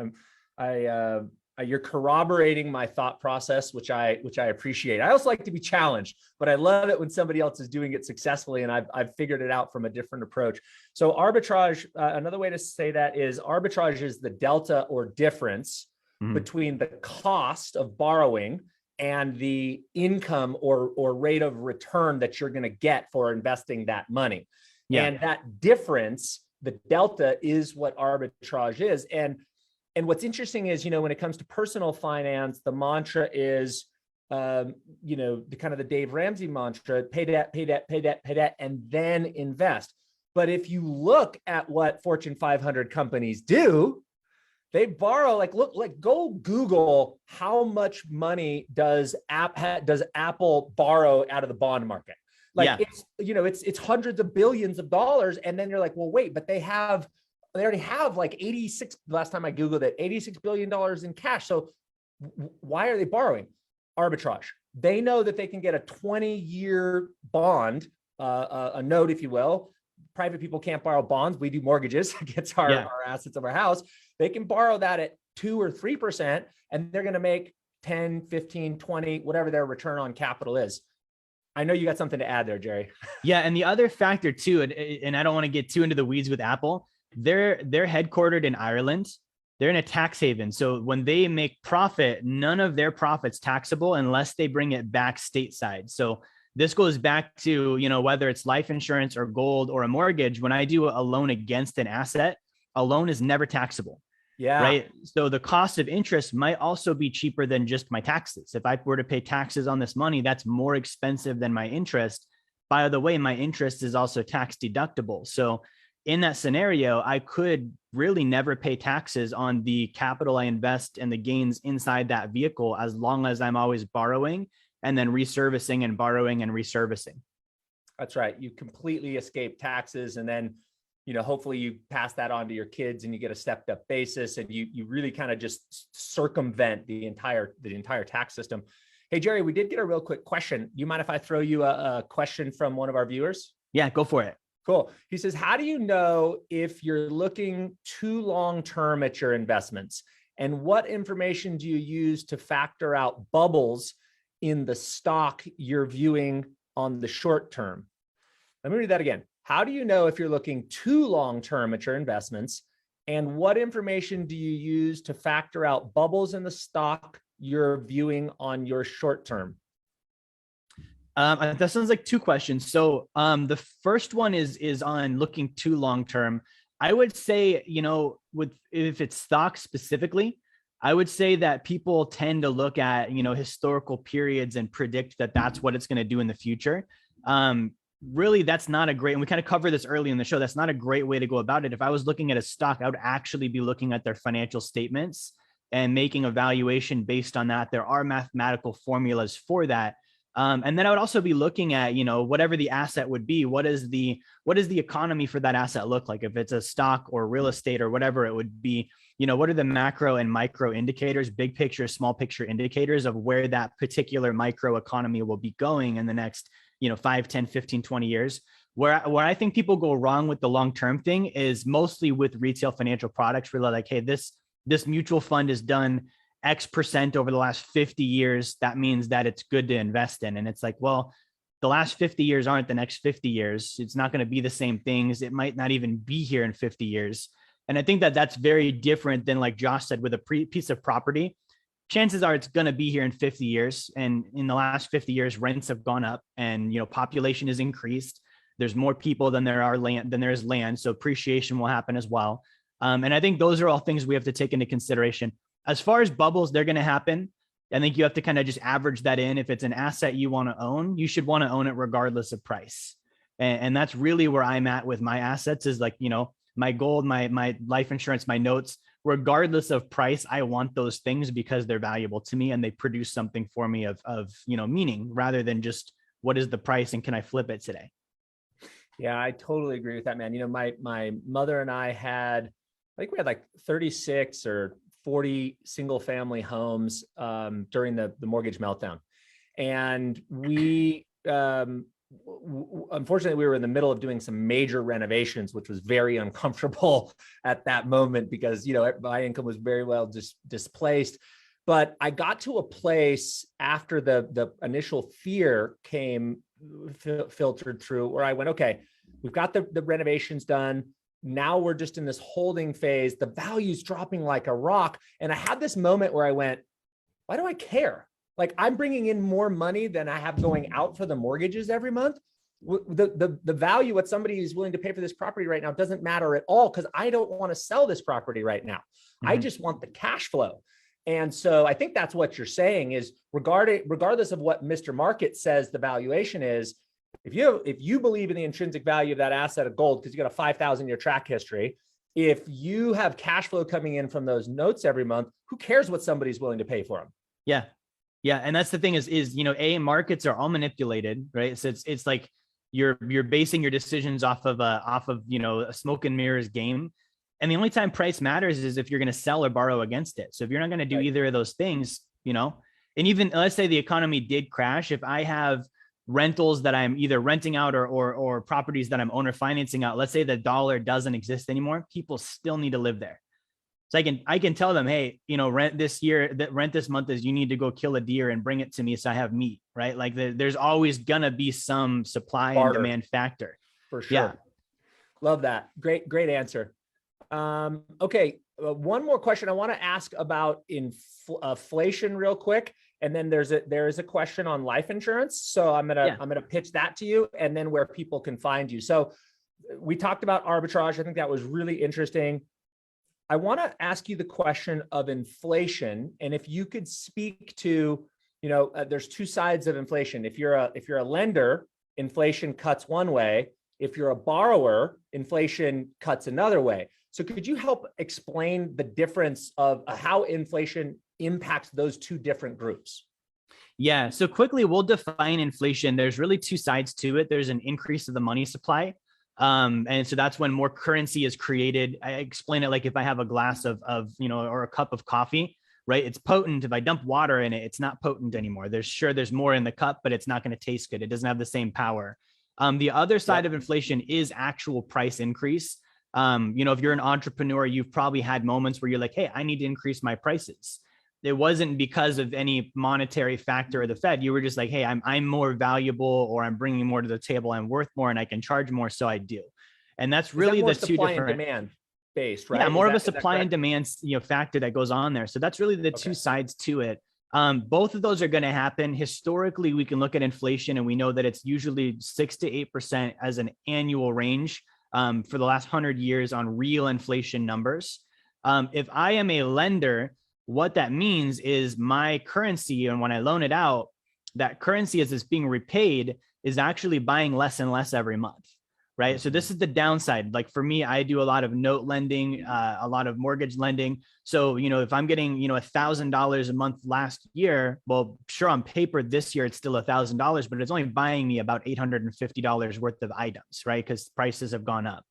You're corroborating my thought process, which I appreciate. I also like to be challenged, but I love it when somebody else is doing it successfully and I've figured it out from a different approach. So arbitrage, another way to say that is arbitrage is the delta or difference between the cost of borrowing and the income or rate of return that you're going to get for investing that money. Yeah. And that difference, the delta, is what arbitrage is. And what's interesting is, when it comes to personal finance, the mantra is the kind of the Dave Ramsey mantra, pay debt, pay debt, pay debt, pay debt, and then invest. But if you look at what Fortune 500 companies do, they borrow, go Google how much money does Apple borrow out of the bond market? It's hundreds of billions of dollars. And then you're like, well, wait, but they already have like 86, last time I Googled it, $86 billion in cash. So why are they borrowing? Arbitrage. They know that they can get a 20-year bond, a note, if you will. Private people can't borrow bonds. We do mortgages against our assets of our house. They can borrow that at 2 or 3%, and they're going to make 10, 15, 20, whatever their return on capital is. I know you got something to add there, Jerry. Yeah. And the other factor too, and I don't want to get too into the weeds with Apple, they're headquartered in Ireland. They're in a tax haven. So when they make profit, none of their profits taxable unless they bring it back stateside. So this goes back to, whether it's life insurance or gold or a mortgage, when I do a loan against an asset, a loan is never taxable. Yeah. Right. So the cost of interest might also be cheaper than just my taxes. If I were to pay taxes on this money, that's more expensive than my interest. By the way, my interest is also tax deductible. So in that scenario, I could really never pay taxes on the capital I invest and the gains inside that vehicle, as long as I'm always borrowing and then reservicing and borrowing and reservicing. That's right. You completely escape taxes. And then, hopefully you pass that on to your kids and you get a stepped up basis, and you really kind of just circumvent the entire tax system. Hey, Jerry, we did get a real quick question. You mind if I throw you a question from one of our viewers? Yeah, go for it. Cool. He says, how do you know if you're looking too long-term at your investments? And what information do you use to factor out bubbles in the stock you're viewing on the short term? Let me read that again. How do you know if you're looking too long-term at your investments? And what information do you use to factor out bubbles in the stock you're viewing on your short term? That sounds like two questions. So the first one is on looking too long-term. I would say, if it's stock specifically, I would say that people tend to look at, historical periods and predict that that's what it's going to do in the future. Really, that's not a great, and we kind of covered this early in the show, that's not a great way to go about it. If I was looking at a stock, I would actually be looking at their financial statements and making a valuation based on that. There are mathematical formulas for that. And then I would also be looking at, whatever the asset would be, what does the economy for that asset look like? If it's a stock or real estate or whatever it would be, what are the macro and micro indicators, big picture, small picture indicators of where that particular micro economy will be going in the next, 5, 10, 15, 20 years. Where I think people go wrong with the long-term thing is mostly with retail financial products, where they're like, hey, this mutual fund is done X% over the last 50 years. That means that it's good to invest in. And it's like, well, the last 50 years aren't the next 50 years. It's not going to be the same things. It might not even be here in 50 years. And I think that that's very different than, like Josh said, with a piece of property. Chances are it's going to be here in 50 years. And in the last 50 years, rents have gone up and, population has increased. There's more people than there is land. So appreciation will happen as well. And I think those are all things we have to take into consideration. As far as bubbles, they're going to happen. I think you have to kind of just average that in. If it's an asset you want to own, you should want to own it regardless of price. And that's really where I'm at with my assets, is like, my gold, my life insurance, my notes, regardless of price, I want those things because they're valuable to me and they produce something for me of meaning, rather than just what is the price and can I flip it today? Yeah, I totally agree with that, man. My mother and I had like 36 or 40 single family homes during the mortgage meltdown. And we, unfortunately, we were in the middle of doing some major renovations, which was very uncomfortable at that moment because, my income was very well displaced. But I got to a place after the initial fear came filtered through where I went, okay, we've got the renovations done. Now we're just in this holding phase. The value's dropping like a rock. And I had this moment where I went, why do I care? Like, I'm bringing in more money than I have going out for the mortgages every month. The value, what somebody is willing to pay for this property right now doesn't matter at all, because I don't want to sell this property right now. Mm-hmm. I just want the cash flow. And so I think that's what you're saying is regardless of what Mr. Market says the valuation is, if you believe in the intrinsic value of that asset of gold, because you got a 5,000 year track history, if you have cash flow coming in from those notes every month, who cares what somebody's willing to pay for them? Yeah. Yeah. And that's the thing is, markets are all manipulated, right? So it's like you're basing your decisions off of a smoke and mirrors game. And the only time price matters is if you're going to sell or borrow against it. So if you're not going to do either of those things, and even let's say the economy did crash, if I have rentals that I'm either renting out or properties that I'm owner financing out, let's say the dollar doesn't exist anymore, people still need to live there. So I can tell them, hey, rent this month is you need to go kill a deer and bring it to me so I have meat, right? Like there's always gonna be some supply and demand factor. For sure. Yeah. Love that. Great answer. Okay. One more question I want to ask about inflation real quick. And then there is a question on life insurance. So I'm gonna pitch that to you, and then where people can find you. So we talked about arbitrage. I think that was really interesting. I want to ask you the question of inflation, and if you could speak to, there's two sides of inflation. If you're a lender, inflation cuts one way. If you're a borrower, inflation cuts another way. So could you help explain the difference of how inflation impacts those two different groups? Yeah. So quickly, we'll define inflation. There's really two sides to it. There's an increase of the money supply. And so that's when more currency is created. I explain it like if I have a glass of or a cup of coffee, right? It's potent. If I dump water in it, it's not potent anymore. There's more in the cup, but it's not going to taste good. It doesn't have the same power. The other side of inflation is actual price increase. If you're an entrepreneur, you've probably had moments where you're like, hey, I need to increase my prices. It wasn't because of any monetary factor of the Fed. You were just like, hey, I'm more valuable, or I'm bringing more to the table. I'm worth more and I can charge more. So I do. And that's really the two different demand based, right? Yeah, more of a supply and demand, factor that goes on there. So that's really the two sides to it. Both of those are going to happen. Historically, we can look at inflation and we know that it's usually 6 to 8% as an annual range for the last 100 years on real inflation numbers. If I am a lender, what that means is my currency, and when I loan it out, that currency as it's being repaid is actually buying less and less every month, right? So this is the downside. Like for me, I do a lot of note lending, a lot of mortgage lending. So, if I'm getting, $1,000 a month last year, well, sure, on paper this year, it's still $1,000, but it's only buying me about $850 worth of items, right? Because prices have gone up.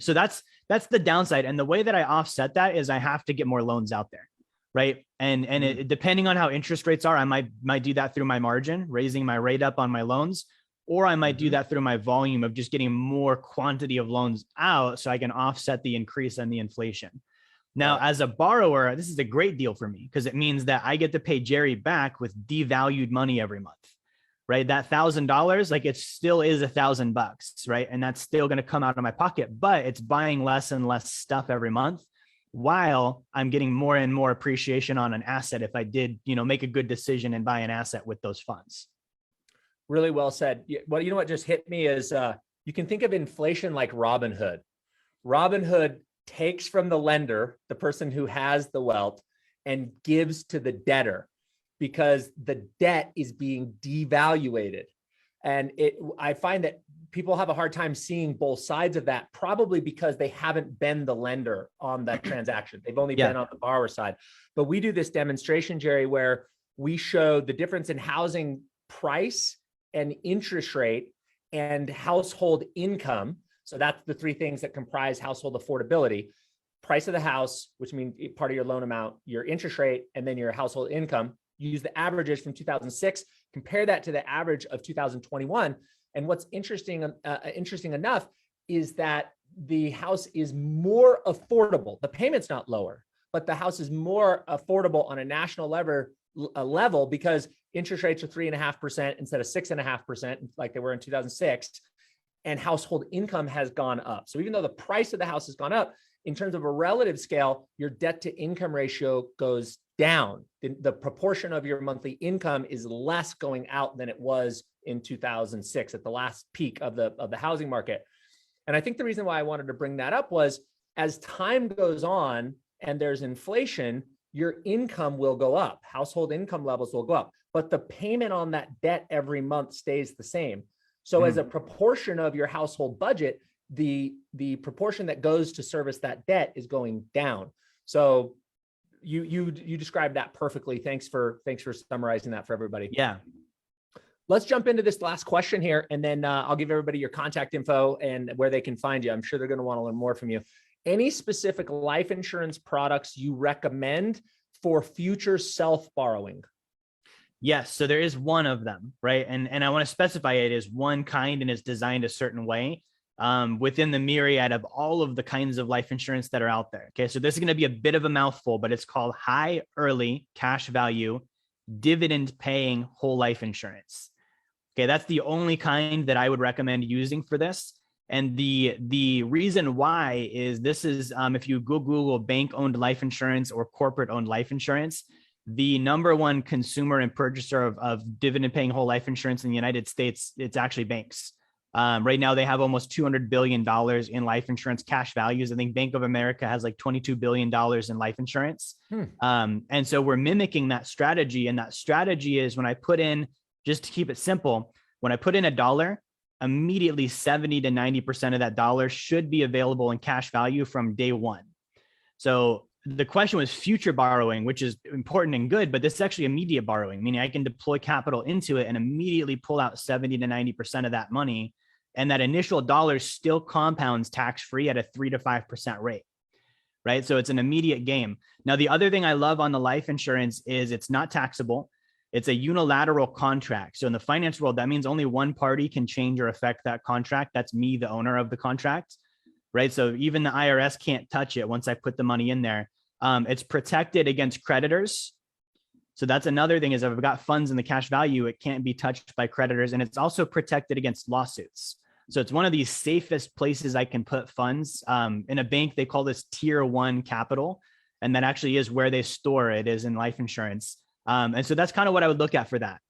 So that's the downside. And the way that I offset that is I have to get more loans out there. Right. And it, depending on how interest rates are, I might do that through my margin, raising my rate up on my loans, or I might do that through my volume of just getting more quantity of loans out so I can offset the increase in the inflation. Now, as a borrower, this is a great deal for me because it means that I get to pay Jerry back with devalued money every month, right? That $1,000, like it still is $1,000, right? And that's still going to come out of my pocket, but it's buying less and less stuff every month, while I'm getting more and more appreciation on an asset if I did, make a good decision and buy an asset with those funds. Really well said. Well, what just hit me is you can think of inflation like Robin Hood. Robin Hood takes from the lender, the person who has the wealth, and gives to the debtor because the debt is being devaluated. And I find that people have a hard time seeing both sides of that, probably because they haven't been the lender on that transaction. They've only been on the borrower side. But we do this demonstration, Jerry, where we show the difference in housing price and interest rate and household income. So that's the three things that comprise household affordability: price of the house, which means part of your loan amount, your interest rate, and then your household income. You use the averages from 2006, compare that to the average of 2021. And what's interesting enough is that the house is more affordable. The payment's not lower, but the house is more affordable on a national level because interest rates are 3.5% instead of 6.5%, like they were in 2006. And household income has gone up. So even though the price of the house has gone up, in terms of a relative scale, your debt to income ratio goes down. The proportion of your monthly income is less going out than it was in 2006 at the last peak of the housing market. And I think the reason why I wanted to bring that up was as time goes on and there's inflation, your income will go up. Household income levels will go up, but the payment on that debt every month stays the same. So as a proportion of your household budget, the proportion that goes to service that debt is going down. So you described that perfectly. Thanks for summarizing that for everybody. Yeah. Let's jump into this last question here, and then I'll give everybody your contact info and where they can find you. I'm sure they're going to want to learn more from you. Any specific life insurance products you recommend for future self-borrowing? Yes. So there is one of them, right? And I want to specify it is one kind and is designed a certain way within the myriad of all of the kinds of life insurance that are out there. Okay. So this is going to be a bit of a mouthful, but it's called high early cash value dividend paying whole life insurance. Okay. That's the only kind that I would recommend using for this. And the reason why is this is, if you Google bank owned life insurance or corporate owned life insurance, the number one consumer and purchaser of dividend paying whole life insurance in the United States, it's actually banks. Right now they have almost $200 billion in life insurance cash values. I think Bank of America has like $22 billion in life insurance. And so we're mimicking that strategy. And that strategy is when I put in, just to keep it simple, when I put in $1, immediately 70 to 90% of that dollar should be available in cash value from day one. So the question was future borrowing, which is important and good, but this is actually immediate borrowing, meaning I can deploy capital into it and immediately pull out 70 to 90% of that money. And that initial dollar still compounds tax-free at a 3 to 5% rate, right? So it's an immediate game. Now, the other thing I love on the life insurance is it's not taxable. It's a unilateral contract. So in the finance world, that means only one party can change or affect that contract. That's me, the owner of the contract, right? So even the IRS can't touch it once I put the money in there. It's protected against creditors. So that's another thing is if I've got funds in the cash value, it can't be touched by creditors. And it's also protected against lawsuits. So it's one of the safest places I can put funds. In a bank, they call this tier 1 capital. And that actually is where they store it, is in life insurance. And so that's kind of what I would look at for that.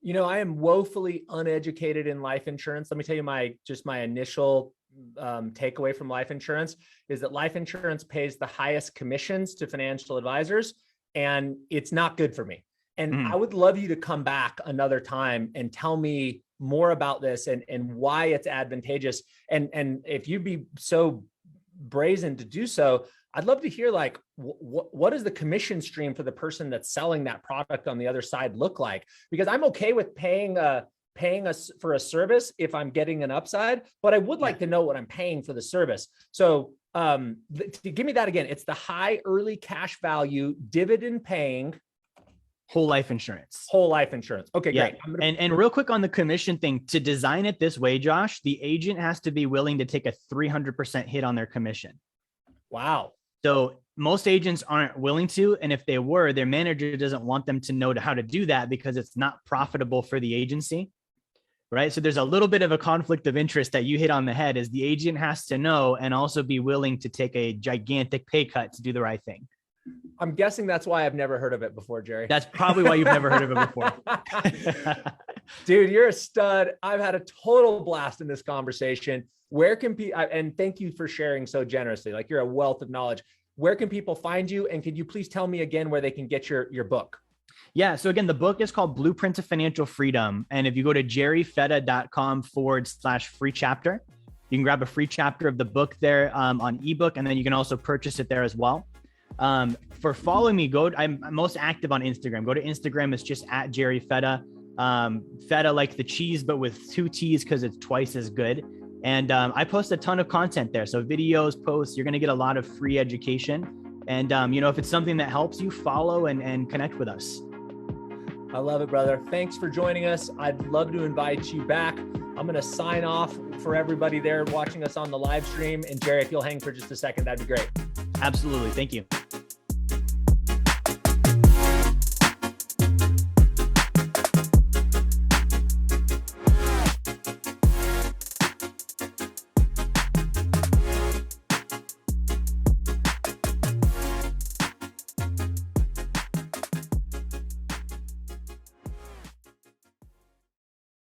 You know, I am woefully uneducated in life insurance. Let me tell you my initial takeaway from life insurance is that life insurance pays the highest commissions to financial advisors, and it's not good for me. And I would love you to come back another time and tell me more about this and why it's advantageous. And if you'd be so brazen to do so, I'd love to hear like, what does the commission stream for the person that's selling that product on the other side look like? Because I'm okay with paying us for a service if I'm getting an upside, but I would like to know what I'm paying for the service. So give me that again. It's the high early cash value dividend paying whole life insurance. Whole life insurance. Okay, yeah. Great. And real quick on the commission thing, to design it this way, Josh, the agent has to be willing to take a 300% hit on their commission. Wow. So most agents aren't willing to. And if they were, their manager doesn't want them to know how to do that because it's not profitable for the agency. Right. So there's a little bit of a conflict of interest that you hit on the head, is the agent has to know and also be willing to take a gigantic pay cut to do the right thing. I'm guessing that's why I've never heard of it before, Jerry. That's probably why you've never heard of it before. Dude, you're a stud. I've had a total blast in this conversation. Where can people, and thank you for sharing so generously, like you're a wealth of knowledge. Where can people find you? And could you please tell me again where they can get your book? Yeah. So again, the book is called Blueprint to Financial Freedom. And if you go to jerryfetta.com/free chapter, you can grab a free chapter of the book there on ebook. And then you can also purchase it there as well. For following me, I'm most active on Instagram. Go to Instagram. It's just at Jerry Fetta. Fetta like the cheese, but with 2 T's because it's twice as good. And I post a ton of content there. So videos, posts, you're going to get a lot of free education. And, if it's something that helps you, follow and connect with us. I love it, brother. Thanks for joining us. I'd love to invite you back. I'm going to sign off for everybody there watching us on the live stream. And Jerry, if you'll hang for just a second, that'd be great. Absolutely. Thank you.